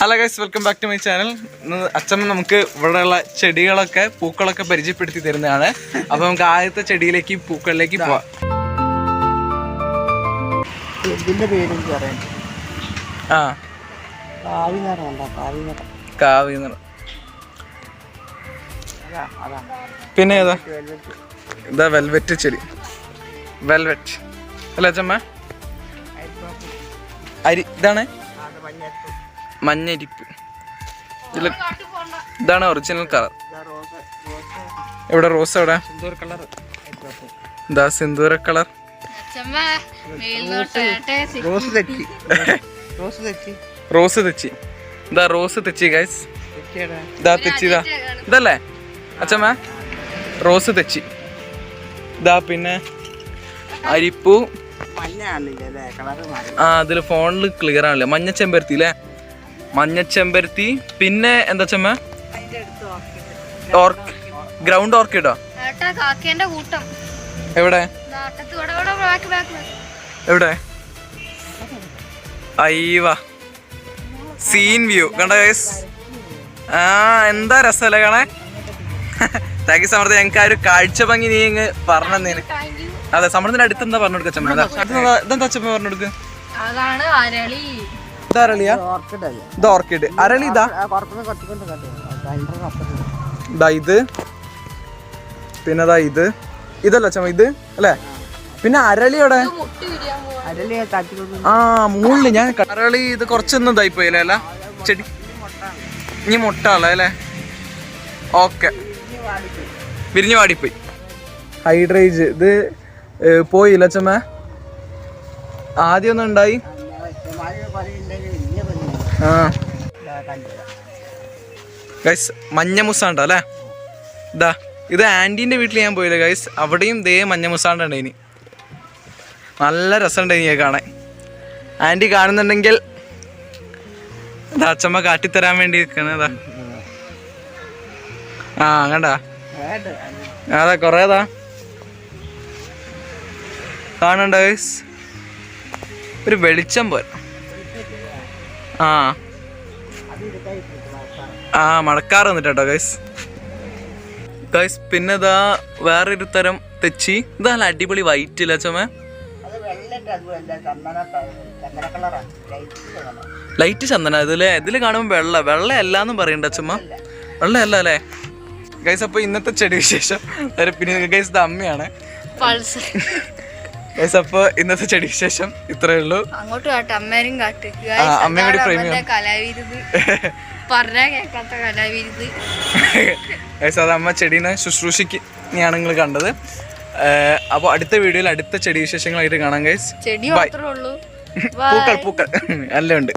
Hello guys, welcome back to my channel. അച്ഛൻ നമുക്ക് ഇവിടെയുള്ള ചെടികളൊക്കെ പൂക്കളൊക്കെ പരിചയപ്പെടുത്തി തരുന്നതാണ്. അപ്പൊ നമുക്ക് ആദ്യത്തെ ചെടിയിലേക്ക് പൂക്കളിലേക്ക് പോവാം. കാവി നിറം. പിന്നെ ഏതാ? ഇതാ വെൽവെറ്റ് ചെടി. വെൽവെറ്റ് അല്ല അച്ഛമ്മ? ഇതാണ് മഞ്ഞരിപ്പ്. ഇതാണ് ഒറിജിനൽ കളർ. എവിടെ റോസ്? എവിടെ? ഇതാ സിന്ദൂര കളർ. റോസ് തെച്ചി. ഇതാ റോസ് തെച്ചി ഗൈസ്. ഇതാ തെച്ചിതാ. ഇതല്ലേ അച്ഛമ്മ? റോസ് തെച്ചി. ഇതാ പിന്നെ അരിപ്പൂ. അതില് ഫോണില് ക്ലിയർ ആണല്ലേ. മഞ്ഞ ചെമ്പരത്തി അല്ലേ? മഞ്ഞ ചെമ്പരത്തി. പിന്നെ എന്താ ചമ്മ? ഗ്രൗണ്ട് ഓർക്കിഡോ? എവിടെ എവിടെ? അയ്യവാ, സീൻ വ്യൂ കണ്ട ഗൈസ്. എന്താ രസമല്ലേ കാണാൻ. താങ്ക് യു സമൃദ്ധി. ഞങ്ങൾക്ക് ആ ഒരു കാഴ്ച ഭംഗി നീ ഇങ്ങ് പറഞ്ഞേന്. അതെ, സമൃദ്ധിന്റെ അടുത്ത് എന്താ പറഞ്ഞു കൊടുക്ക ചമ്മ? ഇതെന്താ ചമ്മ പറഞ്ഞു കൊടുക്ക്? ഇത് അരളിയാ? ഇത് ഓർക്കിഡ്. അരളി ഇതാ. ഇതാ ഇത്. പിന്നെ അതാ ഇത്. ഇതല്ല ചമ്മ ഇത് അല്ലേ? പിന്നെ അരളിയോടെ മുകളില് ഞാൻ അരളി. ഇത് കുറച്ചൊന്നും ഇതായിപ്പോയില്ലേ അല്ല ചെടി? ഇനി മുട്ട അല്ലേ? ഓക്കെ, വിരിഞ്ഞു വാടിപ്പോയി. ഹൈഡ്രേജ് ഇത് പോയില്ല ചമ്മ? ആദ്യം ഒന്നും ഉണ്ടായി. ഗൈസ് മഞ്ഞ മുസാണ്ട അല്ലേ? ഇതാ ഇത് ആൻറ്റീൻ്റെ വീട്ടിൽ ഞാൻ പോയില്ല ഗൈസ്. അവിടെയും ദേ മഞ്ഞ മുസാണ്ട ഉണ്ടായിനി. നല്ല രസമുണ്ടായിനി കാണാൻ. ആൻറ്റി കാണുന്നുണ്ടെങ്കിൽ ഇതാ അച്ഛമ്മ കാട്ടിത്തരാൻ വേണ്ടി നിൽക്കുന്നതാ. കണ്ടാ? അതാ കുറേതാ കാണണ്ട ഗൈസ്. ഒരു വെളിച്ചം പോലെ. മഴക്കാറ് വന്നിട്ടോ ഗൈസ്. ഗൈസ് പിന്നെ ഇതാ വേറൊരു തരം തെച്ചി. ഇതാ നല്ല അടിപൊളി വൈറ്റ് ഇല്ല ചുമ? ലൈറ്റ് ചന്ദന ഇതില്. ഇതില് കാണുമ്പോ വെള്ള അല്ലാന്നും പറയണ്ട ചുമ? വെള്ളയല്ല അല്ലേ ഗൈസ്? അപ്പൊ ഇന്നത്തെ ചെടി വിശേഷം. പിന്നെ ഗൈസ് ഇത് അമ്മയാണ് ഗൈസ്. അപ്പൊ ഇന്നത്തെ ചെടി വിശേഷം ഇത്രേ ഉള്ളൂ. അമ്മയും കൂടി ഫ്രെയിം ഗൈസ്. അത് അമ്മ ചെടീനെ ശുശ്രൂഷിക്കാണ് നിങ്ങൾ കണ്ടത്. അപ്പോൾ അടുത്ത വീഡിയോയിൽ അടുത്ത ചെടി വിശേഷങ്ങളായിട്ട് കാണാം ഗൈസ്. പൂക്കൾ എല്ലാം ഉണ്ട്.